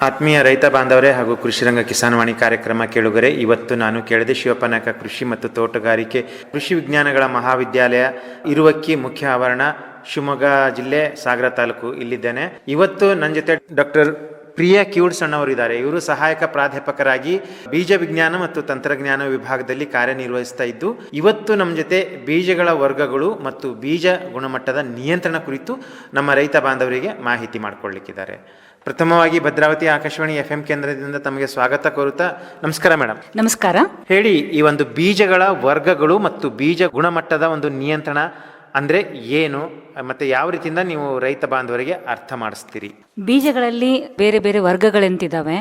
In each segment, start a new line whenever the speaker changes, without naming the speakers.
ಆತ್ಮೀಯ ರೈತ ಬಾಂಧವರೇ ಹಾಗೂ ಕೃಷಿರಂಗ ಕಿಸಾನ್ವಾಣಿ ಕಾರ್ಯಕ್ರಮ ಕೇಳುಗರೆ, ಇವತ್ತು ನಾನು ಕೇಳಿದೆ ಶಿವಪ್ಪನಾಯಕ ಕೃಷಿ ಮತ್ತು ತೋಟಗಾರಿಕೆ ಕೃಷಿ ವಿಜ್ಞಾನಗಳ ಮಹಾವಿದ್ಯಾಲಯ ಇರುವಕ್ಕಿ ಮುಖ್ಯ ಆವರಣ, ಶಿವಮೊಗ್ಗ ಜಿಲ್ಲೆ, ಸಾಗರ ತಾಲೂಕು ಇಲ್ಲಿದ್ದೇನೆ. ಇವತ್ತು ನನ್ನ ಜೊತೆ ಡಾಕ್ಟರ್ ಪ್ರಿಯಾ ಕಿವುಡ್ಸ್ ಅಣ್ಣವರು ಇದ್ದಾರೆ. ಇವರು ಸಹಾಯಕ ಪ್ರಾಧ್ಯಾಪಕರಾಗಿ ಬೀಜ ವಿಜ್ಞಾನ ಮತ್ತು ತಂತ್ರಜ್ಞಾನ ವಿಭಾಗದಲ್ಲಿ ಕಾರ್ಯನಿರ್ವಹಿಸ್ತಾ ಇದ್ದು, ಇವತ್ತು ನಮ್ಮ ಜೊತೆ ಬೀಜಗಳ ವರ್ಗಗಳು ಮತ್ತು ಬೀಜ ಗುಣಮಟ್ಟದ ನಿಯಂತ್ರಣ ಕುರಿತು ನಮ್ಮ ರೈತ ಬಾಂಧವರಿಗೆ ಮಾಹಿತಿ ಮಾಡಿಕೊಳ್ಳಿಕ್ಕಿದ್ದಾರೆ. ಪ್ರಥಮವಾಗಿ ಭದ್ರಾವತಿ ಆಕಾಶವಾಣಿ FM ಕೇಂದ್ರದಿಂದ ತಮಗೆ ಸ್ವಾಗತ ಕೋರುತ್ತಾ, ನಮಸ್ಕಾರ ಮೇಡಮ್.
ನಮಸ್ಕಾರ.
ಹೇಳಿ, ಈ ಒಂದು ಬೀಜಗಳ ವರ್ಗಗಳು ಮತ್ತು ಬೀಜ ಗುಣಮಟ್ಟದ ಒಂದು ನಿಯಂತ್ರಣ ಅಂದರೆ ಏನು, ಮತ್ತೆ ಯಾವ ರೀತಿಯಿಂದ ನೀವು ರೈತ ಬಾಂಧವರಿಗೆ ಅರ್ಥ ಮಾಡಿಸ್ತೀರಿ?
ಬೀಜಗಳಲ್ಲಿ ಬೇರೆ ಬೇರೆ ವರ್ಗಗಳೆಂತಿದ್ದಾವೆ.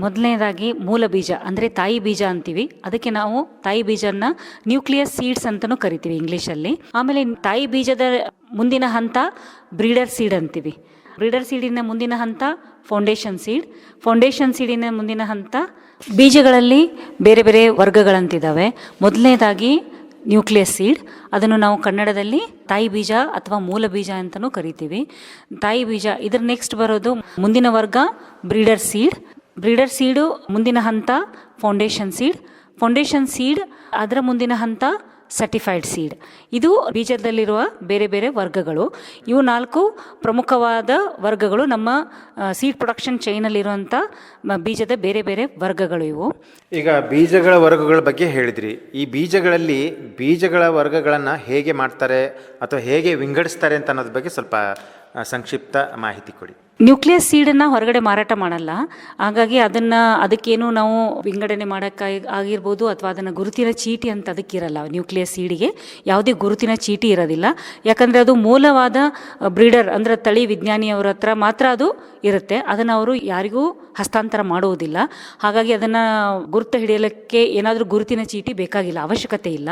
ಮೊದಲನೇದಾಗಿ ಮೂಲ ಬೀಜ ಅಂದರೆ ತಾಯಿ ಬೀಜ ಅಂತೀವಿ. ಅದಕ್ಕೆ ನಾವು ತಾಯಿ ಬೀಜನ ನ್ಯೂಕ್ಲಿಯಸ್ ಸೀಡ್ಸ್ ಅಂತಲೂ ಕರಿತೀವಿ ಇಂಗ್ಲೀಷಲ್ಲಿ. ಆಮೇಲೆ ತಾಯಿ ಬೀಜದ ಮುಂದಿನ ಹಂತ ಬ್ರೀಡರ್ ಸೀಡ್ ಅಂತೀವಿ. ಬ್ರೀಡರ್ ಸೀಡಿನ ಮುಂದಿನ ಹಂತ ಫೌಂಡೇಶನ್ ಸೀಡ್. ಫೌಂಡೇಶನ್ ಸೀಡಿನ ಮುಂದಿನ ಹಂತ ಬೀಜಗಳಲ್ಲಿ ಬೇರೆ ಬೇರೆ ವರ್ಗಗಳಂತಿದ್ದಾವೆ. ಮೊದಲನೇದಾಗಿ ನ್ಯೂಕ್ಲಿಯಸ್ ಸೀಡ್, ಅದನ್ನು ನಾವು ಕನ್ನಡದಲ್ಲಿ ತಾಯಿ ಬೀಜ ಅಥವಾ ಮೂಲ ಬೀಜ ಅಂತಲೂ ಕರಿತೀವಿ. ತಾಯಿ ಬೀಜ. ಇದ್ರ ನೆಕ್ಸ್ಟ್ ಬರೋದು ಮುಂದಿನ ವರ್ಗ ಬ್ರೀಡರ್ ಸೀಡ್. ಬ್ರೀಡರ್ ಸೀಡು ಮುಂದಿನ ಹಂತ ಫೌಂಡೇಶನ್ ಸೀಡ್. ಫೌಂಡೇಶನ್ ಸೀಡ್ ಅದರ ಮುಂದಿನ ಹಂತ ಸರ್ಟಿಫೈಡ್ ಸೀಡ್. ಇದು ಬೀಜದಲ್ಲಿರುವ ಬೇರೆ ಬೇರೆ ವರ್ಗಗಳು. ಇವು 4 ಪ್ರಮುಖವಾದ ವರ್ಗಗಳು ನಮ್ಮ ಸೀಡ್ ಪ್ರೊಡಕ್ಷನ್ ಚೈನಲ್ಲಿರುವಂಥ ಬೀಜದ ಬೇರೆ ಬೇರೆ ವರ್ಗಗಳು ಇವು.
ಈಗ ಬೀಜಗಳ ವರ್ಗಗಳ ಬಗ್ಗೆ ಹೇಳಿದ್ರಿ. ಈ ಬೀಜಗಳಲ್ಲಿ ಬೀಜಗಳ ವರ್ಗಗಳನ್ನು ಹೇಗೆ ಮಾಡ್ತಾರೆ ಅಥವಾ ಹೇಗೆ ವಿಂಗಡಿಸ್ತಾರೆ ಅಂತ ಅನ್ನೋದ್ರ ಬಗ್ಗೆ ಸ್ವಲ್ಪ ಸಂಕ್ಷಿಪ್ತ ಮಾಹಿತಿ ಕೊಡಿ.
ನ್ಯೂಕ್ಲಿಯಸ್ ಸೀಡನ್ನು ಹೊರಗಡೆ ಮಾರಾಟ ಮಾಡಲ್ಲ. ಹಾಗಾಗಿ ಅದಕ್ಕೇನು ನಾವು ವಿಂಗಡಣೆ ಆಗಿರ್ಬೋದು ಅಥವಾ ಅದನ್ನು ಗುರುತಿನ ಚೀಟಿ ಅಂತ ಅದಕ್ಕಿರಲ್ಲ. ನ್ಯೂಕ್ಲಿಯಸ್ ಸೀಡಿಗೆ ಯಾವುದೇ ಗುರುತಿನ ಚೀಟಿ ಇರೋದಿಲ್ಲ. ಯಾಕಂದರೆ ಅದು ಮೂಲವಾದ ಬ್ರೀಡರ್ ಅಂದರೆ ತಳಿ ವಿಜ್ಞಾನಿಯವರ ಹತ್ರ ಮಾತ್ರ ಅದು ಇರುತ್ತೆ. ಅದನ್ನು ಅವರು ಯಾರಿಗೂ ಹಸ್ತಾಂತರ ಮಾಡುವುದಿಲ್ಲ. ಹಾಗಾಗಿ ಅದನ್ನು ಗುರುತು ಹಿಡಿಯಲಿಕ್ಕೆ ಏನಾದರೂ ಗುರುತಿನ ಚೀಟಿ ಬೇಕಾಗಿಲ್ಲ, ಅವಶ್ಯಕತೆ ಇಲ್ಲ.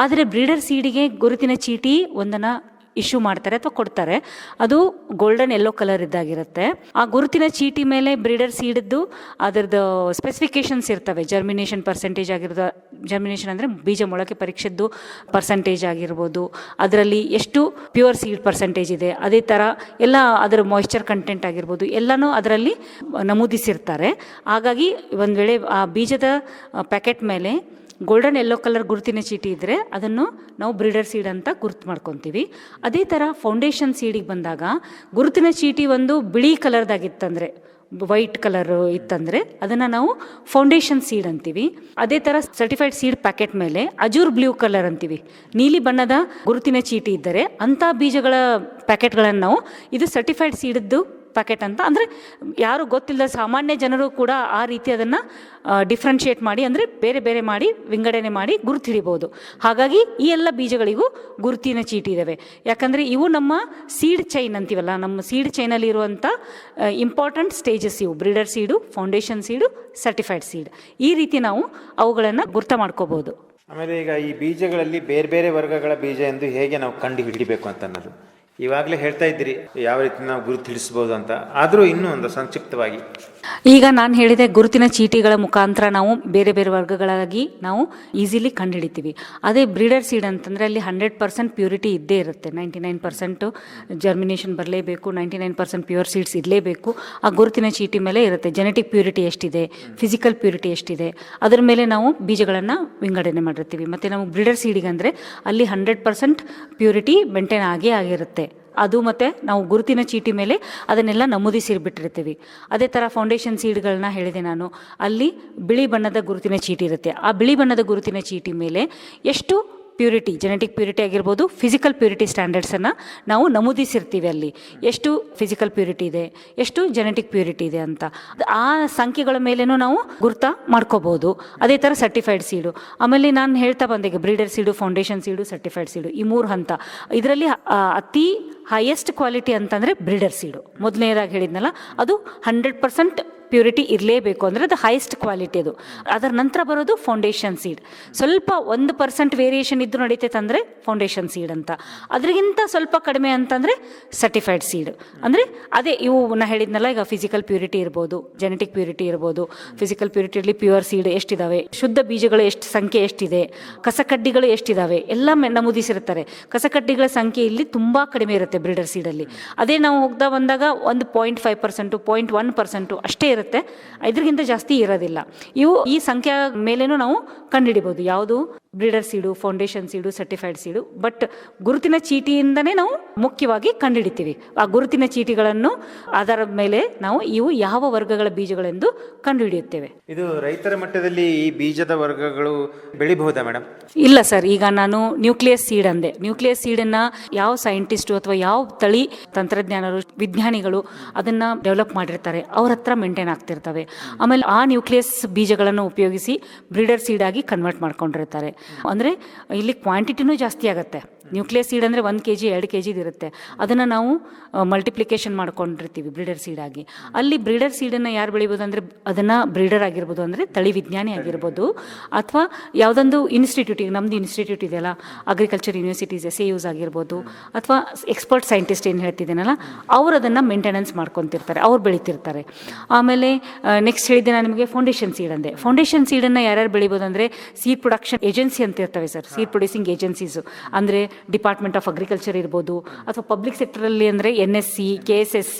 ಆದರೆ ಬ್ರೀಡರ್ ಸೀಡಿಗೆ ಗುರುತಿನ ಚೀಟಿ ಒಂದನ್ನು ಇಶ್ಯೂ ಮಾಡ್ತಾರೆ ಅಥವಾ ಕೊಡ್ತಾರೆ. ಅದು ಗೋಲ್ಡನ್ ಯೆಲ್ಲೋ ಕಲರ್ ಇದ್ದಾಗಿರುತ್ತೆ. ಆ ಗುರುತಿನ ಚೀಟಿ ಮೇಲೆ ಬ್ರೀಡರ್ ಸೀಡ್ದು ಅದರದ್ದು ಸ್ಪೆಸಿಫಿಕೇಶನ್ಸ್ ಇರ್ತವೆ. ಜರ್ಮಿನೇಷನ್ ಪರ್ಸೆಂಟೇಜ್ ಆಗಿರೋದು, ಜರ್ಮಿನೇಷನ್ ಅಂದರೆ ಬೀಜ ಮೊಳಕೆ ಪರೀಕ್ಷೆದ್ದು ಪರ್ಸೆಂಟೇಜ್ ಆಗಿರ್ಬೋದು, ಅದರಲ್ಲಿ ಎಷ್ಟು ಪ್ಯೂರ್ ಸೀಡ್ ಪರ್ಸೆಂಟೇಜ್ ಇದೆ, ಅದೇ ಥರ ಎಲ್ಲ ಅದರ ಮಾಯಿಶ್ಚರ್ ಕಂಟೆಂಟ್ ಆಗಿರ್ಬೋದು ಎಲ್ಲನೂ ಅದರಲ್ಲಿ ನಮೂದಿಸಿರ್ತಾರೆ. ಹಾಗಾಗಿ ಒಂದು ವೇಳೆ ಆ ಬೀಜದ ಪ್ಯಾಕೆಟ್ ಮೇಲೆ ಗೋಲ್ಡನ್ ಯೆಲ್ಲೋ ಕಲರ್ ಗುರುತಿನ ಚೀಟಿ ಇದ್ದರೆ ಅದನ್ನು ನಾವು ಬ್ರೀಡರ್ ಸೀಡ್ ಅಂತ ಗುರುತು ಮಾಡ್ಕೊತೀವಿ. ಅದೇ ಥರ ಫೌಂಡೇಶನ್ ಸೀಡಿಗೆ ಬಂದಾಗ ಗುರುತಿನ ಚೀಟಿ ಒಂದು ಬಿಳಿ ಕಲರ್ದಾಗಿತ್ತಂದರೆ, ವೈಟ್ ಕಲರ್ ಇತ್ತಂದರೆ ಅದನ್ನು ನಾವು ಫೌಂಡೇಶನ್ ಸೀಡ್ ಅಂತೀವಿ. ಅದೇ ಥರ ಸರ್ಟಿಫೈಡ್ ಸೀಡ್ ಪ್ಯಾಕೆಟ್ ಮೇಲೆ ಅಜೂರ್ ಬ್ಲೂ ಕಲರ್ ಅಂತೀವಿ. ನೀಲಿ ಬಣ್ಣದ ಗುರುತಿನ ಚೀಟಿ ಇದ್ದರೆ ಅಂಥ ಬೀಜಗಳ ಪ್ಯಾಕೆಟ್ಗಳನ್ನು ನಾವು ಇದು ಸರ್ಟಿಫೈಡ್ ಸೀಡದ್ದು ಪ್ಯಾಕೆಟ್ ಅಂತ, ಅಂದರೆ ಯಾರು ಗೊತ್ತಿಲ್ಲದ ಸಾಮಾನ್ಯ ಜನರು ಕೂಡ ಆ ರೀತಿ ಅದನ್ನು ಡಿಫ್ರೆನ್ಷಿಯೇಟ್ ಮಾಡಿ, ಅಂದರೆ ಬೇರೆ ಬೇರೆ ಮಾಡಿ ವಿಂಗಡಣೆ ಮಾಡಿ ಗುರುತು ಹಿಡಿಬೋದು. ಹಾಗಾಗಿ ಈ ಎಲ್ಲ ಬೀಜಗಳಿಗೂ ಗುರುತಿನ ಚೀಟಿ ಇದ್ದಾವೆ. ಯಾಕಂದರೆ ಇವು ನಮ್ಮ ಸೀಡ್ ಚೈನ್ ಅಂತೀವಲ್ಲ, ನಮ್ಮ ಸೀಡ್ ಚೈನಲ್ಲಿ ಇರುವಂಥ ಇಂಪಾರ್ಟೆಂಟ್ ಸ್ಟೇಜಸ್ ಇವು. Breeder seed, foundation seed, certified seed. ಈ ರೀತಿ ನಾವು ಅವುಗಳನ್ನು ಗುರ್ತು ಮಾಡ್ಕೋಬೋದು.
ಆಮೇಲೆ ಈಗ ಈ ಬೀಜಗಳಲ್ಲಿ ಬೇರೆ ಬೇರೆ ವರ್ಗಗಳ ಬೀಜ ಎಂದು ಹೇಗೆ ನಾವು ಕಂಡು ಹಿಡಿಬೇಕು ಅಂತ ಅನ್ನೋದು ಇವಾಗಲೇ ಹೇಳ್ತಾ ಇದ್ದೀರಿ, ಯಾವ ರೀತಿ ನಾವು ಗುರುತು ಹಿಡಿಸ್ಬೋದು ಅಂತ. ಆದರೂ ಇನ್ನೂ ಒಂದು ಸಂಕ್ಷಿಪ್ತವಾಗಿ
ಈಗ ನಾನು ಹೇಳಿದೆ, ಗುರುತಿನ ಚೀಟಿಗಳ ಮುಖಾಂತರ ನಾವು ಬೇರೆ ಬೇರೆ ವರ್ಗಗಳಾಗಿ ನಾವು ಈಸಿಲಿ ಕಂಡುಹಿಡಿತೀವಿ. ಅದೇ ಬ್ರೀಡರ್ ಸೀಡ್ ಅಂತಂದರೆ ಅಲ್ಲಿ 100% ಪ್ಯೂರಿಟಿ ಇದ್ದೇ ಇರುತ್ತೆ. 99% ಜರ್ಮಿನೇಷನ್ ಬರಲೇಬೇಕು, 99% ಪ್ಯೂರ್ ಸೀಡ್ಸ್ ಇರಲೇಬೇಕು. ಆ ಗುರುತಿನ ಚೀಟಿ ಮೇಲೆ ಇರುತ್ತೆ. ಜೆನೆಟಿಕ್ ಪ್ಯೂರಿಟಿ ಎಷ್ಟಿದೆ, ಫಿಸಿಕಲ್ ಪ್ಯೂರಿಟಿ ಎಷ್ಟಿದೆ, ಅದರ ಮೇಲೆ ನಾವು ಬೀಜಗಳನ್ನು ವಿಂಗಡಣೆ ಮಾಡಿರ್ತೀವಿ. ಮತ್ತು ನಾವು ಬ್ರೀಡರ್ ಸೀಡಿಗೆ ಅಂದರೆ ಅಲ್ಲಿ 100% ಪ್ಯೂರಿಟಿ ಮೇಂಟೈನ್ ಆಗಿರುತ್ತೆ. ಅದು ಮತ್ತು ನಾವು ಗುರುತಿನ ಚೀಟಿ ಮೇಲೆ ಅದನ್ನೆಲ್ಲ ನಮೂದಿಸಿಬಿಟ್ಟಿರ್ತೀವಿ. ಅದೇ ಥರ ಫೌಂಡೇಶನ್ ಸೀಡ್ಗಳನ್ನ ಹೇಳಿದೆ ನಾನು, ಅಲ್ಲಿ ಬಿಳಿ ಬಣ್ಣದ ಗುರುತಿನ ಚೀಟಿ ಇರುತ್ತೆ. ಆ ಬಿಳಿ ಬಣ್ಣದ ಗುರುತಿನ ಚೀಟಿ ಮೇಲೆ ಎಷ್ಟು ಪ್ಯೂರಿಟಿ, ಜೆನೆಟಿಕ್ ಪ್ಯೂರಿಟಿ ಆಗಿರ್ಬೋದು, ಫಿಸಿಕಲ್ ಪ್ಯೂರಿಟಿ ಸ್ಟ್ಯಾಂಡರ್ಡ್ಸನ್ನು ನಾವು ನಮೂದಿಸಿರ್ತೀವಿ. ಅಲ್ಲಿ ಎಷ್ಟು ಫಿಸಿಕಲ್ ಪ್ಯೂರಿಟಿ ಇದೆ, ಎಷ್ಟು ಜೆನೆಟಿಕ್ ಪ್ಯೂರಿಟಿ ಇದೆ ಅಂತ ಆ ಸಂಖ್ಯೆಗಳ ಮೇಲೇನೂ ನಾವು ಗುರ್ತ ಮಾಡ್ಕೋಬೋದು. ಅದೇ ಥರ ಸರ್ಟಿಫೈಡ್ ಸೀಡು. ಆಮೇಲೆ ನಾನು ಹೇಳ್ತಾ ಬಂದೆ, ಈಗ breeder seed, foundation seed, certified ಸೀಡು, ಈ 3 ಹಂತ. ಇದರಲ್ಲಿ ಅತಿ ಹೈಯೆಸ್ಟ್ ಕ್ವಾಲಿಟಿ ಅಂತಂದರೆ ಬ್ರೀಡರ್ ಸೀಡು. ಮೊದಲನೇದಾಗಿ ಹೇಳಿದ್ನಲ್ಲ, ಅದು 100% ಪ್ಯೂರಿಟಿ ಇರಲೇಬೇಕು, ಅಂದರೆ ಅದು ಹೈಯೆಸ್ಟ್ ಕ್ವಾಲಿಟಿ. ಅದು ಅದರ ನಂತರ ಬರೋದು ಫೌಂಡೇಶನ್ ಸೀಡ್. ಸ್ವಲ್ಪ 1% ವೇರಿಯೇಷನ್ ಇದ್ದು ನಡೀತೈತೆ ಅಂದರೆ ಫೌಂಡೇಶನ್ ಸೀಡ್ ಅಂತ. ಅದರಿಗಿಂತ ಸ್ವಲ್ಪ ಕಡಿಮೆ ಅಂತಂದರೆ ಸರ್ಟಿಫೈಡ್ ಸೀಡ್. ಅಂದರೆ ಅದೇ ಇವು ನಾ ಹೇಳಿದ್ನಲ್ಲ, ಈಗ ಫಿಸಿಕಲ್ ಪ್ಯೂರಿಟಿ ಇರ್ಬೋದು, ಜೆನೆಟಿಕ್ ಪ್ಯೂರಿಟಿ ಇರ್ಬೋದು. ಫಿಸಿಕಲ್ ಪ್ಯೂರಿಟಿಯಲ್ಲಿ ಪ್ಯೂರ್ ಸೀಡ್ ಎಷ್ಟಿದ್ದಾವೆ, ಶುದ್ಧ ಬೀಜಗಳು ಎಷ್ಟು ಸಂಖ್ಯೆ ಎಷ್ಟಿದೆ, ಕಸಕಡ್ಡಿಗಳು ಎಷ್ಟಿದ್ದಾವೆ ಎಲ್ಲ ನಮೂದಿಸಿರ್ತಾರೆ. ಕಸಕಡ್ಡಿಗಳ ಸಂಖ್ಯೆ ಇಲ್ಲಿ ತುಂಬ ಕಡಿಮೆ ಇರುತ್ತೆ ಬ್ರೀಡರ್ ಸೀಡಲ್ಲಿ. ಅದೇ ನಾವು ಹೋಗ್ತಾ ಬಂದಾಗ 1.5%, 0.1% ಅಷ್ಟೇ ಇರುತ್ತೆ ಇರುತ್ತೆ, ಇದ್ರಿಗಿಂತ ಜಾಸ್ತಿ ಇರೋದಿಲ್ಲ. ಈ ಸಂಖ್ಯೆ ಮೇಲೇನೂ ನಾವು ಕಂಡುಹಿಡಿಬೋದು ಯಾವುದು breeder seed, foundation seed, certified ಸೀಡು. But ಗುರುತಿನ ಚೀಟಿಯಿಂದನೇ ನಾವು ಮುಖ್ಯವಾಗಿ ಕಂಡುಹಿಡಿತೀವಿ. ಆ ಗುರುತಿನ ಚೀಟಿಗಳನ್ನು ಆಧಾರದ ಮೇಲೆ ನಾವು ಇವು ಯಾವ ವರ್ಗಗಳ ಬೀಜಗಳೆಂದು ಕಂಡುಹಿಡಿಯುತ್ತೇವೆ.
ಇದು ರೈತರ ಮಟ್ಟದಲ್ಲಿ ಈ ಬೀಜದ ವರ್ಗಗಳು ಬೆಳಿಬಹುದಾ ಮೇಡಮ್?
ಇಲ್ಲ ಸರ್, ಈಗ ನಾನು ನ್ಯೂಕ್ಲಿಯಸ್ ಸೀಡ್ ಅಂದೆ. ನ್ಯೂಕ್ಲಿಯಸ್ ಸೀಡನ್ನು ಯಾವ ಸೈಂಟಿಸ್ಟು ಅಥವಾ ಯಾವ ತಳಿ ತಂತ್ರಜ್ಞಾನರು, ವಿಜ್ಞಾನಿಗಳು ಅದನ್ನು ಡೆವಲಪ್ ಮಾಡಿರ್ತಾರೆ, ಅವ್ರ ಹತ್ರ ಮೇಂಟೈನ್ ಆಗ್ತಿರ್ತವೆ. ಆಮೇಲೆ ಆ ನ್ಯೂಕ್ಲಿಯಸ್ ಬೀಜಗಳನ್ನು ಉಪಯೋಗಿಸಿ ಬ್ರೀಡರ್ ಸೀಡ್ ಆಗಿ ಕನ್ವರ್ಟ್ ಮಾಡ್ಕೊಂಡಿರ್ತಾರೆ. ಅಂದರೆ ಇಲ್ಲಿ ಕ್ವಾಂಟಿಟಿನೂ ಜಾಸ್ತಿ ಆಗುತ್ತೆ. ನ್ಯೂಕ್ಲಿಯಸ್ ಸೀಡ್ ಅಂದರೆ 1 kg 2 kg ಇರುತ್ತೆ. ಅದನ್ನು ನಾವು ಮಲ್ಟಿಪ್ಲಿಕೇಶನ್ ಮಾಡ್ಕೊಂಡಿರ್ತೀವಿ ಬ್ರೀಡರ್ ಸೀಡ್ ಆಗಿ. ಅಲ್ಲಿ ಬ್ರೀಡರ್ ಸೀಡನ್ನು ಯಾರು ಬೆಳಿಬೋದು ಅಂದರೆ ಅದನ್ನು ಬ್ರೀಡರ್ ಆಗಿರ್ಬೋದು, ಅಂದರೆ ತಳಿ ವಿಜ್ಞಾನಿ ಆಗಿರ್ಬೋದು, ಅಥವಾ ಯಾವುದೊಂದು ಇನ್ಸ್ಟಿಟ್ಯೂಟ್, ಈಗ ನಮ್ಮದು ಇನ್ಸ್ಟಿಟ್ಯೂಟ್ ಇದೆಯಲ್ಲ, ಅಗ್ರಿಕಲ್ಚರ್ ಯೂನಿವರ್ಸಿಟೀಸ್ SAUs ಆಗಿರ್ಬೋದು, ಅಥವಾ ಎಕ್ಸ್ಪರ್ಟ್ ಸೈಂಟಿಸ್ಟ್ ಏನು ಹೇಳ್ತಿದ್ದೇನಲ್ಲ, ಅವ್ರು ಅದನ್ನು ಮೇಂಟೆನೆನ್ಸ್ ಮಾಡ್ಕೊತಿರ್ತಾರೆ, ಅವ್ರು ಬೆಳೀತಿರ್ತಾರೆ. ಆಮೇಲೆ ನೆಕ್ಸ್ಟ್ ಹೇಳಿದ್ದೆ ನಾನು ನಿಮಗೆ ಫೌಂಡೇಶನ್ ಸೀಡ್ ಅಂದೆ. ಫೌಂಡೇಶನ್ ಸೀಡನ್ನು ಯಾರ್ಯಾರು ಬೆಳಿಬೋದು ಅಂದರೆ ಸೀಡ್ ಪ್ರೊಡಕ್ಷನ್ ಏಜೆನ್ಸಿ ಅಂತ ಇರ್ತವೆ ಸರ್, ಸೀಡ್ ಪ್ರೊಡ್ಯೂಸಿಂಗ್ ಏಜೆನ್ಸೀಸು. ಅಂದರೆ ಡಿಪಾರ್ಟ್ಮೆಂಟ್ ಆಫ್ ಅಗ್ರಿಕಲ್ಚರ್ ಇರ್ಬೋದು, ಅಥವಾ ಪಬ್ಲಿಕ್ ಸೆಕ್ಟರಲ್ಲಿ ಅಂದರೆ NSC, KSSC,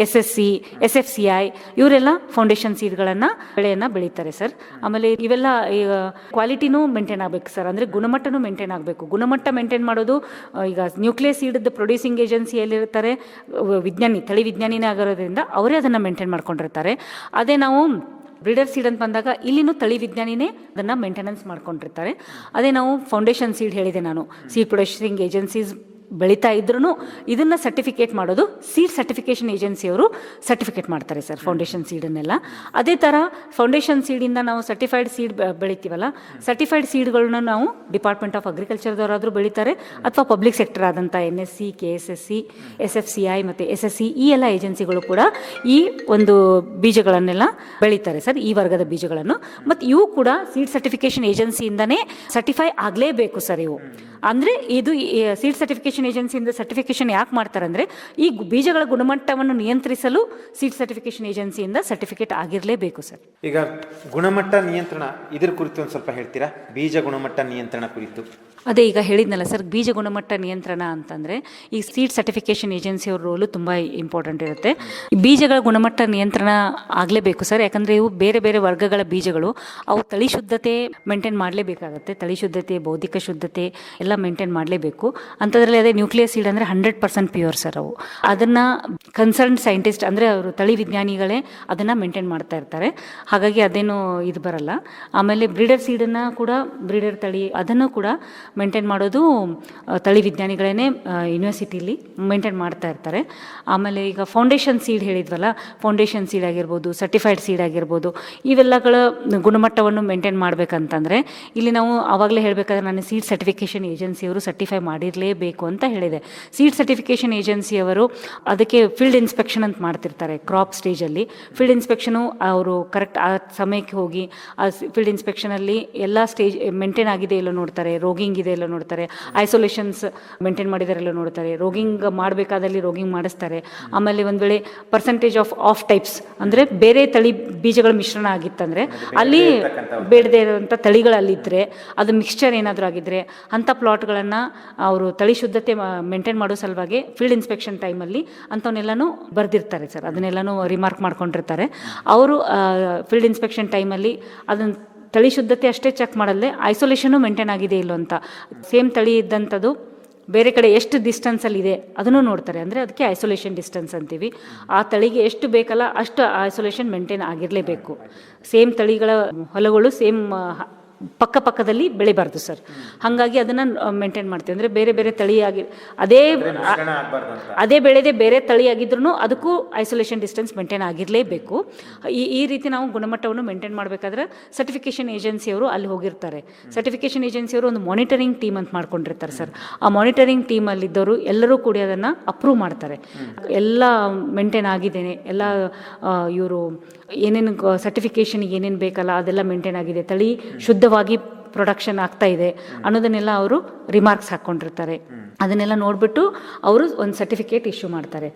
SSC, SFCI ಇವರೆಲ್ಲ ಫೌಂಡೇಶನ್ ಸೀಡ್ಗಳನ್ನು ಬೆಳೀತಾರೆ ಸರ್. ಆಮೇಲೆ ಇವೆಲ್ಲ ಕ್ವಾಲಿಟಿನೂ ಮೇಂಟೈನ್ ಆಗಬೇಕು ಸರ್, ಅಂದರೆ ಗುಣಮಟ್ಟನೂ ಮೇಂಟೈನ್ ಆಗಬೇಕು. ಗುಣಮಟ್ಟ ಮೇಂಟೈನ್ ಮಾಡೋದು ಈಗ ನ್ಯೂಕ್ಲಿಯಸ್ ಸೀಡ್ ಪ್ರೊಡ್ಯೂಸಿಂಗ್ ಏಜೆನ್ಸಿಯಲ್ಲಿರ್ತಾರೆ ವಿಜ್ಞಾನಿ, ತಳಿ ವಿಜ್ಞಾನಿನೇ ಆಗಿರೋದ್ರಿಂದ ಅವರೇ ಅದನ್ನು ಮೇಂಟೈನ್ ಮಾಡ್ಕೊಂಡಿರ್ತಾರೆ. ಅದೇ ನಾವು ಬ್ರೀಡರ್ ಸೀಡ್ ಅಂತ ಬಂದಾಗ ಇಲ್ಲಿನೂ ತಳಿ ವಿಜ್ಞಾನಿನೇ ಅದನ್ನು ಮೇಂಟೆನೆನ್ಸ್ ಮಾಡ್ಕೊಂಡಿರ್ತಾರೆ. ಅದೇ ನಾವು ಫೌಂಡೇಶನ್ ಸೀಡ್ ಹೇಳಿದೆ ನಾನು, ಸೀಡ್ ಪ್ರೊಡ್ಯೂಸಿಂಗ್ ಏಜೆನ್ಸೀಸ್ ಬೆಳೀತಾ ಇದ್ರೂ ಇದನ್ನು ಸರ್ಟಿಫಿಕೇಟ್ ಮಾಡೋದು ಸೀಡ್ ಸರ್ಟಿಫಿಕೇಷನ್ ಏಜೆನ್ಸಿಯವರು ಸರ್ಟಿಫಿಕೇಟ್ ಮಾಡ್ತಾರೆ ಸರ್ ಫೌಂಡೇಶನ್ ಸೀಡನ್ನೆಲ್ಲ. ಅದೇ ಥರ ಫೌಂಡೇಶನ್ ಸೀಡಿಂದ ನಾವು ಸರ್ಟಿಫೈಡ್ ಸೀಡ್ ಬೆಳಿತೀವಲ್ಲ, ಸರ್ಟಿಫೈಡ್ ಸೀಡ್ಗಳನ್ನ ನಾವು ಡಿಪಾರ್ಟ್ಮೆಂಟ್ ಆಫ್ ಅಗ್ರಿಕಲ್ಚರ್ದವರಾದರೂ ಬೆಳೀತಾರೆ, ಅಥವಾ ಪಬ್ಲಿಕ್ ಸೆಕ್ಟರ್ ಆದಂಥ NSC, KSSC, SFCI ಮತ್ತು SSC ಈ ಎಲ್ಲ ಏಜೆನ್ಸಿಗಳು ಕೂಡ ಈ ಒಂದು ಬೀಜಗಳನ್ನೆಲ್ಲ ಬೆಳೀತಾರೆ ಸರ್, ಈ ವರ್ಗದ ಬೀಜಗಳನ್ನು. ಮತ್ತು ಇವು ಕೂಡ ಸೀಡ್ ಸರ್ಟಿಫಿಕೇಷನ್ ಏಜೆನ್ಸಿಯಿಂದನೇ ಸರ್ಟಿಫೈ ಆಗಲೇಬೇಕು ಸರ್ ಇವು. ಅಂದರೆ ಇದು ಸೀಡ್ ಸರ್ಟಿಫಿಕೇಷನ್ ಏಜೆನ್ಸಿಯಿಂದ ಸರ್ಟಿಫಿಕೇಷನ್ ಯಾಕೆ ಮಾಡ್ತಾರೆ ಅಂದರೆ ಈ ಬೀಜಗಳ ಗುಣಮಟ್ಟವನ್ನು ನಿಯಂತ್ರಿಸಲು ಸೀಡ್ ಸರ್ಟಿಫಿಕೇಷನ್ ಏಜೆನ್ಸಿಯಿಂದ ಸರ್ಟಿಫಿಕೇಟ್ ಆಗಿರಲೇಬೇಕು ಸರ್.
ಈಗ ಗುಣಮಟ್ಟ ನಿಯಂತ್ರಣ ಇದ್ರ ಕುರಿತು ಒಂದು ಸ್ವಲ್ಪ ಹೇಳ್ತೀರಾ? ಬೀಜ ಗುಣಮಟ್ಟ ನಿಯಂತ್ರಣ ಕುರಿತು.
ಅದೇ ಈಗ ಹೇಳಿದ್ನಲ್ಲ ಸರ್, ಬೀಜ ಗುಣಮಟ್ಟ ನಿಯಂತ್ರಣ ಅಂತಂದರೆ ಈ ಸೀಡ್ ಸರ್ಟಿಫಿಕೇಷನ್ ಏಜೆನ್ಸಿಯವ್ರ ರೋಲು ತುಂಬ ಇಂಪಾರ್ಟೆಂಟ್ ಇರುತ್ತೆ. ಈ ಬೀಜಗಳ ಗುಣಮಟ್ಟ ನಿಯಂತ್ರಣ ಆಗಲೇಬೇಕು ಸರ್, ಯಾಕಂದರೆ ಇವು ಬೇರೆ ಬೇರೆ ವರ್ಗಗಳ ಬೀಜಗಳು, ಅವು ತಳಿ ಶುದ್ಧತೆ ಮೇಂಟೈನ್ ಮಾಡಲೇಬೇಕಾಗತ್ತೆ. ತಳಿ ಶುದ್ಧತೆ, ಬೌದ್ಧಿಕ ಶುದ್ಧತೆ ಎಲ್ಲ ಮೇಂಟೈನ್ ಮಾಡಲೇಬೇಕು. ಅಂಥದ್ರಲ್ಲಿ ಅದೇ ನ್ಯೂಕ್ಲಿಯಸ್ ಸೀಡ್ ಅಂದರೆ 100% ಪ್ಯೂರ್ ಸರ್. ಅವು ಅದನ್ನು ಕನ್ಸರ್ನ್ ಸೈಂಟಿಸ್ಟ್ ಅಂದರೆ ಅವರು ತಳಿ ವಿಜ್ಞಾನಿಗಳೇ ಅದನ್ನು ಮೇಂಟೈನ್ ಮಾಡ್ತಾ ಇರ್ತಾರೆ. ಹಾಗಾಗಿ ಅದೇನು ಇದು ಬರಲ್ಲ. ಆಮೇಲೆ ಬ್ರೀಡರ್ ಸೀಡನ್ನು ಕೂಡ, ಬ್ರೀಡರ್ ತಳಿ ಅದನ್ನು ಕೂಡ ಮೇಂಟೈನ್ ಮಾಡೋದು ತಳಿ ವಿಜ್ಞಾನಿಗಳೇ ಯೂನಿವರ್ಸಿಟಿಲಿ ಮೇಂಟೈನ್ ಮಾಡ್ತಾ ಇರ್ತಾರೆ. ಆಮೇಲೆ ಈಗ ಫೌಂಡೇಶನ್ ಸೀಡ್ ಹೇಳಿದ್ವಲ್ಲ, ಫೌಂಡೇಶನ್ ಸೀಡ್ ಆಗಿರ್ಬೋದು, ಸರ್ಟಿಫೈಡ್ ಸೀಡ್ ಆಗಿರ್ಬೋದು, ಇವೆಲ್ಲಗಳ ಗುಣಮಟ್ಟವನ್ನು ಮೇಂಟೈನ್ ಮಾಡಬೇಕಂತಂದರೆ ಇಲ್ಲಿ ನಾವು ಆವಾಗಲೇ ಹೇಳಬೇಕಾದ್ರೆ ನಾನು ಸೀಡ್ ಸರ್ಟಿಫಿಕೇಷನ್ ಏಜೆನ್ಸಿಯವರು ಸರ್ಟಿಫೈ ಮಾಡಿರಲೇಬೇಕು ಅಂತ ಹೇಳಿದೆ. ಸೀಡ್ ಸರ್ಟಿಫಿಕೇಷನ್ ಏಜೆನ್ಸಿಯವರು ಅದಕ್ಕೆ ಫೀಲ್ಡ್ ಇನ್ಸ್ಪೆಕ್ಷನ್ ಅಂತ ಮಾಡ್ತಿರ್ತಾರೆ ಕ್ರಾಪ್ ಸ್ಟೇಜಲ್ಲಿ. ಫೀಲ್ಡ್ ಇನ್ಸ್ಪೆಕ್ಷನು ಅವರು ಕರೆಕ್ಟ್ ಆ ಸಮಯಕ್ಕೆ ಹೋಗಿ ಆ ಫೀಲ್ಡ್ ಇನ್ಸ್ಪೆಕ್ಷನಲ್ಲಿ ಎಲ್ಲ ಸ್ಟೇಜ್ ಮೇಂಟೈನ್ ಆಗಿದೆ ಇಲ್ಲೋ ನೋಡ್ತಾರೆ, ರೋಗಿಂಗ್ ಇದೆ ಎಲ್ಲ ನೋಡ್ತಾರೆ, ಐಸೋಲೇಷನ್ಸ್ ಮೇಂಟೈನ್ ಮಾಡಿದಾರೆಲ್ಲ ನೋಡ್ತಾರೆ, ರೋಗಿಂಗ್ ಮಾಡಬೇಕಾದಲ್ಲಿ ರೋಗಿಂಗ್ ಮಾಡಿಸ್ತಾರೆ. ಆಮೇಲೆ ಒಂದು ವೇಳೆ ಪರ್ಸೆಂಟೇಜ್ ಆಫ್ ಟೈಪ್ಸ್ ಅಂದರೆ ಬೇರೆ ತಳಿ ಬೀಜಗಳ ಮಿಶ್ರಣ ಆಗಿತ್ತಂದರೆ ಅಲ್ಲಿ ಬೇಡದೇ ಇರುವಂಥ ತಳಿಗಳಲ್ಲಿದ್ದರೆ, ಅದು ಮಿಕ್ಸ್ಚರ್ ಏನಾದರೂ ಆಗಿದ್ದರೆ ಅಂಥ ಪ್ಲಾಟ್ಗಳನ್ನು ಅವರು ತಳಿ ಶುದ್ಧತೆ ಮೇಂಟೈನ್ ಮಾಡೋ ಸಲುವಾಗಿ ಫೀಲ್ಡ್ ಇನ್ಸ್ಪೆಕ್ಷನ್ ಟೈಮಲ್ಲಿ ಅಂಥವನ್ನೆಲ್ಲನೂ ಬರೆದಿರ್ತಾರೆ ಸರ್, ಅದನ್ನೆಲ್ಲನೂ ರಿಮಾರ್ಕ್ ಮಾಡ್ಕೊಂಡಿರ್ತಾರೆ. ಅವರು ಫೀಲ್ಡ್ ಇನ್ಸ್ಪೆಕ್ಷನ್ ಟೈಮಲ್ಲಿ ಅದನ್ನು ತಳಿ ಶುದ್ಧತೆ ಅಷ್ಟೇ ಚೆಕ್ ಮಾಡಲ್ಲದೆ ಐಸೋಲೇಷನ್ನು ಮೇಂಟೈನ್ ಆಗಿದೆ ಇಲ್ಲೋ ಅಂತ, ಸೇಮ್ ತಳಿ ಇದ್ದಂಥದ್ದು ಬೇರೆ ಕಡೆ ಎಷ್ಟು ಡಿಸ್ಟೆನ್ಸಲ್ಲಿದೆ ಅದನ್ನು ನೋಡ್ತಾರೆ. ಅಂದರೆ ಅದಕ್ಕೆ ಐಸೋಲೇಷನ್ ಡಿಸ್ಟೆನ್ಸ್ ಅಂತೀವಿ. ಆ ತಳಿಗೆ ಎಷ್ಟು ಬೇಕಲ್ಲ ಅಷ್ಟು ಐಸೋಲೇಷನ್ ಮೇಂಟೈನ್ ಆಗಿರಲೇಬೇಕು. ಸೇಮ್ ತಳಿಗಳ ಹೊಲಗಳು ಸೇಮ್ ಪಕ್ಕದಲ್ಲಿ ಬೆಳಿಬಾರ್ದು ಸರ್. ಹಾಗಾಗಿ ಅದನ್ನು ಮೇಂಟೈನ್ ಮಾಡ್ತೀವಿ. ಅಂದರೆ ಬೇರೆ ಬೇರೆ ತಳಿಯಾಗಿ ಅದೇ ಬೆಳೆದೇ ಬೇರೆ ತಳಿಯಾಗಿದ್ರೂ ಅದಕ್ಕೂ ಐಸೋಲೇಷನ್ ಡಿಸ್ಟೆನ್ಸ್ ಮೇಂಟೈನ್ ಆಗಿರಲೇಬೇಕು. ಈ ರೀತಿ ನಾವು ಗುಣಮಟ್ಟವನ್ನು ಮೇಂಟೈನ್ ಮಾಡಬೇಕಾದ್ರೆ ಸರ್ಟಿಫಿಕೇಷನ್ ಏಜೆನ್ಸಿಯವರು ಅಲ್ಲಿ ಹೋಗಿರ್ತಾರೆ. ಸರ್ಟಿಫಿಕೇಷನ್ ಏಜೆನ್ಸಿಯವರು ಒಂದು ಮಾನಿಟರಿಂಗ್ ಟೀಮ್ ಅಂತ ಮಾಡ್ಕೊಂಡಿರ್ತಾರೆ ಸರ್. ಆ ಮಾನಿಟರಿಂಗ್ ಟೀಮಲ್ಲಿದ್ದವರು ಎಲ್ಲರೂ ಕೂಡ ಅದನ್ನು ಅಪ್ರೂವ್ ಮಾಡ್ತಾರೆ. ಎಲ್ಲ ಮೇಂಟೈನ್ ಆಗಿದ್ದೇನೆ, ಎಲ್ಲ ಇವರು ಏನೇನು ಸರ್ಟಿಫಿಕೇಷನ್ಗೆ ಏನೇನು ಬೇಕಲ್ಲ ಅದೆಲ್ಲ ಮೇಂಟೈನ್ ಆಗಿದೆ, ತಳಿ ಶುದ್ಧವಾಗಿ ಪ್ರೊಡಕ್ಷನ್ ಆಗ್ತಾ ಇದೆ ಅನ್ನೋದನ್ನೆಲ್ಲ ಅವರು ರಿಮಾರ್ಕ್ಸ್ ಹಾಕ್ಕೊಂಡಿರ್ತಾರೆ. ಅದನ್ನೆಲ್ಲ ನೋಡಿಬಿಟ್ಟು ಅವರು ಒಂದು ಸರ್ಟಿಫಿಕೇಟ್ ಇಶ್ಯೂ ಮಾಡ್ತಾರೆ.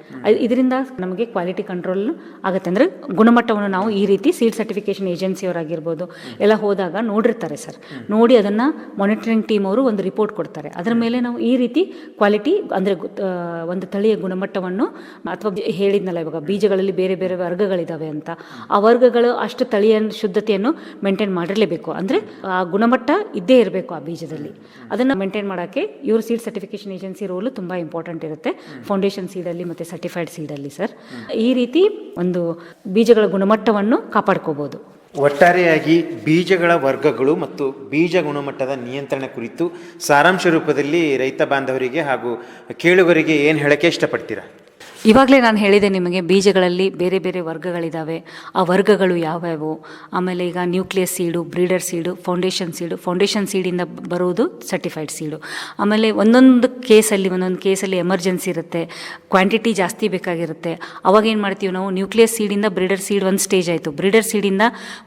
ಇದರಿಂದ ನಮಗೆ ಕ್ವಾಲಿಟಿ ಕಂಟ್ರೋಲ್ ಆಗುತ್ತೆ. ಅಂದರೆ ಗುಣಮಟ್ಟವನ್ನು ನಾವು ಈ ರೀತಿ ಸೀಡ್ ಸರ್ಟಿಫಿಕೇಷನ್ ಏಜೆನ್ಸಿಯವರಾಗಿರ್ಬೋದು ಎಲ್ಲ ಹೋದಾಗ ನೋಡಿರ್ತಾರೆ ಸರ್. ನೋಡಿ ಅದನ್ನು ಮಾನಿಟರಿಂಗ್ ಟೀಮ್ ಅವರು ಒಂದು ರಿಪೋರ್ಟ್ ಕೊಡ್ತಾರೆ. ಅದರ ಮೇಲೆ ನಾವು ಈ ರೀತಿ ಕ್ವಾಲಿಟಿ ಅಂದರೆ ಒಂದು ತಳಿಯ ಗುಣಮಟ್ಟವನ್ನು ಅಥವಾ ಹೇಳಿದ್ನಲ್ಲ ಇವಾಗ ಬೀಜಗಳಲ್ಲಿ ಬೇರೆ ಬೇರೆ ವರ್ಗಗಳಿದ್ದಾವೆ ಅಂತ, ಆ ವರ್ಗಗಳು ಅಷ್ಟು ತಳಿಯ ಶುದ್ಧತೆಯನ್ನು ಮೇಂಟೈನ್ ಮಾಡಿರಲೇಬೇಕು. ಅಂದರೆ ಆ ಗುಣಮಟ್ಟ ಇದ್ದೇ ಇರಬೇಕು ಆ ಬೀಜದಲ್ಲಿ. ಅದನ್ನು ಮೇಂಟೈನ್ ಮಾಡೋಕ್ಕೆ ಇವರು ಸೀಡ್ ಸರ್ಟಿಫಿಕೇಷನ್ ಏಜೆನ್ಸಿ ರೋಲು ತುಂಬ ಇಂಪಾರ್ಟೆಂಟ್ ಇರುತ್ತೆ, ಫೌಂಡೇಶನ್ ಸೀಡಲ್ಲಿ ಮತ್ತು ಸರ್ಟಿಫೈಡ್ ಸೀಡಲ್ಲಿ ಸರ್. ಈ ರೀತಿ ಒಂದು ಬೀಜಗಳ ಗುಣಮಟ್ಟವನ್ನು ಕಾಪಾಡ್ಕೋಬೋದು.
ಒಟ್ಟಾರೆಯಾಗಿ ಬೀಜಗಳ ವರ್ಗಗಳು ಮತ್ತು ಬೀಜ ಗುಣಮಟ್ಟದ ನಿಯಂತ್ರಣ ಕುರಿತು ಸಾರಾಂಶ ರೂಪದಲ್ಲಿ ರೈತ ಬಾಂಧವರಿಗೆ ಹಾಗೂ ಕೇಳುಗರಿಗೆ ಏನು ಹೇಳಕ್ಕೆ ಇಷ್ಟಪಡ್ತೀರಾ?
ಇವಾಗಲೇ ನಾನು ಹೇಳಿದೆ ನಿಮಗೆ, ಬೀಜಗಳಲ್ಲಿ ಬೇರೆ ಬೇರೆ ವರ್ಗಗಳಿದ್ದಾವೆ. ಆ ವರ್ಗಗಳು ಯಾವ್ಯಾವು, ಆಮೇಲೆ ಈಗ ನ್ಯೂಕ್ಲಿಯಸ್ ಸೀಡು, ಬ್ರೀಡರ್ ಸೀಡು, ಫೌಂಡೇಶನ್ ಸೀಡಿಂದ ಬರುವುದು ಸರ್ಟಿಫೈಡ್ ಸೀಡು. ಆಮೇಲೆ ಒಂದೊಂದು ಕೇಸಲ್ಲಿ ಎಮರ್ಜೆನ್ಸಿ ಇರುತ್ತೆ, ಕ್ವಾಂಟಿಟಿ ಜಾಸ್ತಿ ಬೇಕಾಗಿರುತ್ತೆ. ಅವಾಗ ಏನು ಮಾಡ್ತೀವಿ ನಾವು, ನ್ಯೂಕ್ಲಿಯಸ್ ಸೀಡಿಂದ ಬ್ರೀಡರ್ ಸೀಡ್ ಒಂದು ಸ್ಟೇಜ್ ಆಯಿತು, ಬ್ರೀಡರ್ ಸೀಡಿಂದ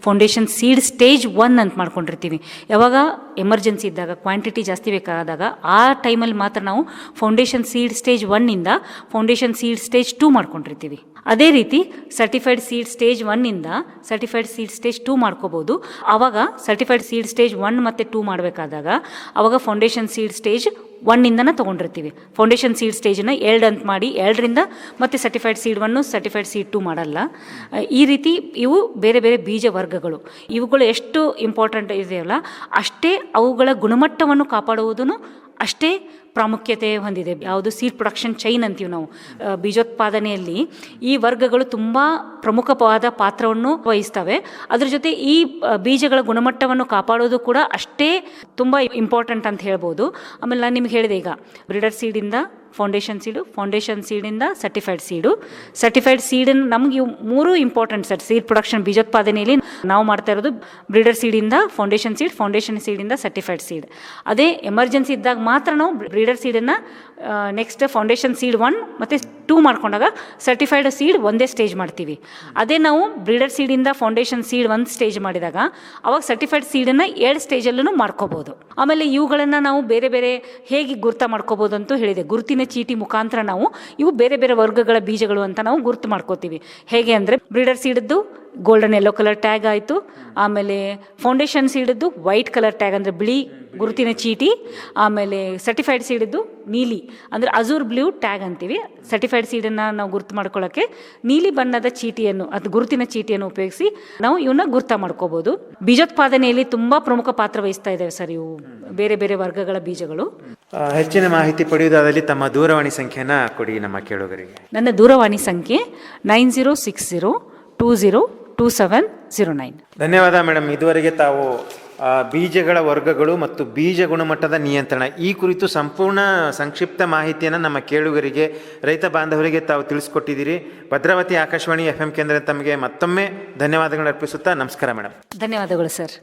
ಫೌಂಡೇಶನ್ ಸೀಡ್ ಸ್ಟೇಜ್ 1 ಅಂತ ಮಾಡ್ಕೊಂಡಿರ್ತೀವಿ. ಯಾವಾಗ ಎಮರ್ಜೆನ್ಸಿ ಇದ್ದಾಗ, ಕ್ವಾಂಟಿಟಿ ಜಾಸ್ತಿ ಬೇಕಾದಾಗ ಆ ಟೈಮಲ್ಲಿ ಮಾತ್ರ ನಾವು foundation seed stage 1 foundation seed stage 2 ಮಾಡ್ಕೊಂಡಿರ್ತೀವಿ. ಅದೇ ರೀತಿ certified seed stage 1 certified seed stage 2 ಮಾಡ್ಕೋಬೋದು. ಆವಾಗ ಸರ್ಟಿಫೈಡ್ ಸೀಡ್ ಸ್ಟೇಜ್ 1 ಮತ್ತು 2 ಮಾಡಬೇಕಾದಾಗ ಆವಾಗ ಫೌಂಡೇಶನ್ ಸೀಡ್ ಸ್ಟೇಜ್ 1 ತೊಗೊಂಡಿರ್ತೀವಿ. ಫೌಂಡೇಶನ್ ಸೀಡ್ ಸ್ಟೇಜನ್ನು 2 ಅಂತ ಮಾಡಿ 2ರಿಂದ ಮತ್ತೆ ಸರ್ಟಿಫೈಡ್ ಸೀಡ್ 1 ಸರ್ಟಿಫೈಡ್ ಸೀಡ್ 2 ಮಾಡಲ್ಲ. ಈ ರೀತಿ ಇವು ಬೇರೆ ಬೇರೆ ಬೀಜ ವರ್ಗಗಳು. ಇವುಗಳು ಎಷ್ಟು ಇಂಪಾರ್ಟೆಂಟ್ ಇದೆಯಲ್ಲ ಅಷ್ಟೇ ಅವುಗಳ ಗುಣಮಟ್ಟವನ್ನು ಕಾಪಾಡುವುದನ್ನು ಅಷ್ಟೇ ಪ್ರಾಮುಖ್ಯತೆ ಹೊಂದಿದೆ. ಯಾವುದು ಸೀಡ್ ಪ್ರೊಡಕ್ಷನ್ ಚೈನ್ ಅಂತೀವಿ ನಾವು, ಬೀಜೋತ್ಪಾದನೆಯಲ್ಲಿ ಈ ವರ್ಗಗಳು ತುಂಬ ಪ್ರಮುಖವಾದ ಪಾತ್ರವನ್ನು ವಹಿಸ್ತವೆ. ಅದ್ರ ಜೊತೆ ಈ ಬೀಜಗಳ ಗುಣಮಟ್ಟವನ್ನು ಕಾಪಾಡೋದು ಕೂಡ ಅಷ್ಟೇ ತುಂಬ ಇಂಪಾರ್ಟೆಂಟ್ ಅಂತ ಹೇಳ್ಬೋದು. ಆಮೇಲೆ ನಾನು ನಿಮ್ಗೆ ಹೇಳಿದೆ, ಈಗ ಬ್ರೀಡರ್ ಸೀಡಿಂದ ಫೌಂಡೇಶನ್ ಸೀಡಿಂದ ಸರ್ಟಿಫೈಡ್ ಸೀಡನ್ನು ನಮ್ಗೆ ಇವು 3 ಇಂಪಾರ್ಟೆಂಟ್ ಸರ್. ಸೀಡ್ ಪ್ರೊಡಕ್ಷನ್ ಬೀಜೋತ್ಪಾದನೆಯಲ್ಲಿ ನಾವು ಮಾಡ್ತಾ ಇರೋದು ಬ್ರೀಡರ್ ಸೀಡಿಂದ ಫೌಂಡೇಶನ್ ಸೀಡಿಂದ ಸರ್ಟಿಫೈಡ್ ಸೀಡ್. ಅದೇ ಎಮರ್ಜೆನ್ಸಿ ಇದ್ದಾಗ ಮಾತ್ರ ನಾವು ಬ್ರೀಡರ್ ಸೀಡನ್ನು ನೆಕ್ಸ್ಟ್ ಫೌಂಡೇಶನ್ ಸೀಡ್ 1 ಮತ್ತು 2 ಮಾಡ್ಕೊಂಡಾಗ ಸರ್ಟಿಫೈಡ್ ಸೀಡ್ ಒಂದೇ ಸ್ಟೇಜ್ ಮಾಡ್ತೀವಿ. ಅದೇ ನಾವು ಬ್ರೀಡರ್ ಸೀಡಿಂದ ಫೌಂಡೇಶನ್ ಸೀಡ್ 1 ಸ್ಟೇಜ್ ಮಾಡಿದಾಗ ಅವಾಗ ಸರ್ಟಿಫೈಡ್ ಸೀಡನ್ನು 2 ಸ್ಟೇಜಲ್ಲೂ ಮಾಡ್ಕೋಬೋದು. ಆಮೇಲೆ ಇವುಗಳನ್ನು ನಾವು ಬೇರೆ ಬೇರೆ ಹೇಗೆ ಗುರ್ತ ಮಾಡ್ಕೋಬೋದು ಅಂತೂ ಹೇಳಿದೆ. ಗುರುತಿನ ಚೀಟಿ ಮುಖಾಂತರ ನಾವು ಇವು ಬೇರೆ ಬೇರೆ ವರ್ಗಗಳ ಬೀಜಗಳು ಅಂತ ನಾವು ಗುರುತು ಮಾಡ್ಕೋತೀವಿ. ಹೇಗೆ ಅಂದರೆ ಬ್ರೀಡರ್ ಸೀಡದ್ದು ಗೋಲ್ಡನ್ ಯೆಲ್ಲೋ ಕಲರ್ ಟ್ಯಾಗ್ ಆಯಿತು, ಆಮೇಲೆ ಫೌಂಡೇಶನ್ ಸೀಡದ್ದು ವೈಟ್ ಕಲರ್ ಟ್ಯಾಗ್ ಅಂದರೆ ಬಿಳಿ ಗುರುತಿನ ಚೀಟಿ, ಆಮೇಲೆ ಸರ್ಟಿಫೈಡ್ ಸೀಡದ್ದು ನೀಲಿ ಅಂದರೆ ಅಜೂರ್ ಬ್ಲೂ ಟ್ಯಾಗ್ ಅಂತೀವಿ. ಸರ್ಟಿಫೈಡ್ ಸೀಡನ್ನು ನಾವು ಗುರುತು ಮಾಡ್ಕೊಳ್ಳೋಕ್ಕೆ ನೀಲಿ ಬಣ್ಣದ ಚೀಟಿಯನ್ನು, ಅದು ಗುರುತಿನ ಚೀಟಿಯನ್ನು ಉಪಯೋಗಿಸಿ ನಾವು ಇವನ್ನ ಗುರ್ತ ಮಾಡ್ಕೋಬೋದು. ಬೀಜೋತ್ಪಾದನೆಯಲ್ಲಿ ತುಂಬ ಪ್ರಮುಖ ಪಾತ್ರ ವಹಿಸ್ತಾ ಇದ್ದಾವೆ ಸರ್ ಇವು ಬೇರೆ ಬೇರೆ ವರ್ಗಗಳ ಬೀಜಗಳು.
ಹೆಚ್ಚಿನ ಮಾಹಿತಿ ಪಡೆಯುವುದಾದಲ್ಲಿ ತಮ್ಮ ದೂರವಾಣಿ ಸಂಖ್ಯೆನ ಕೊಡಿ ನಮ್ಮ ಕೇಳುಗರಿಗೆ.
ನನ್ನ ದೂರವಾಣಿ ಸಂಖ್ಯೆ 9060202709.
ಧನ್ಯವಾದ ಮೇಡಮ್. ಇದುವರೆಗೆ ತಾವು ಬೀಜಗಳ ವರ್ಗಗಳು ಮತ್ತು ಬೀಜ ಗುಣಮಟ್ಟದ ನಿಯಂತ್ರಣ ಈ ಕುರಿತು ಸಂಪೂರ್ಣ ಸಂಕ್ಷಿಪ್ತ ಮಾಹಿತಿಯನ್ನು ನಮ್ಮ ಕೇಳುಗರಿಗೆ, ರೈತ ಬಾಂಧವರಿಗೆ ತಾವು ತಿಳಿಸ್ಕೊಟ್ಟಿದ್ದೀರಿ. ಭದ್ರಾವತಿ ಆಕಾಶವಾಣಿ FM ಕೇಂದ್ರ ತಮಗೆ ಮತ್ತೊಮ್ಮೆ ಧನ್ಯವಾದಗಳನ್ನು ಅರ್ಪಿಸುತ್ತಾ ನಮಸ್ಕಾರ ಮೇಡಮ್.
ಧನ್ಯವಾದಗಳು ಸರ್.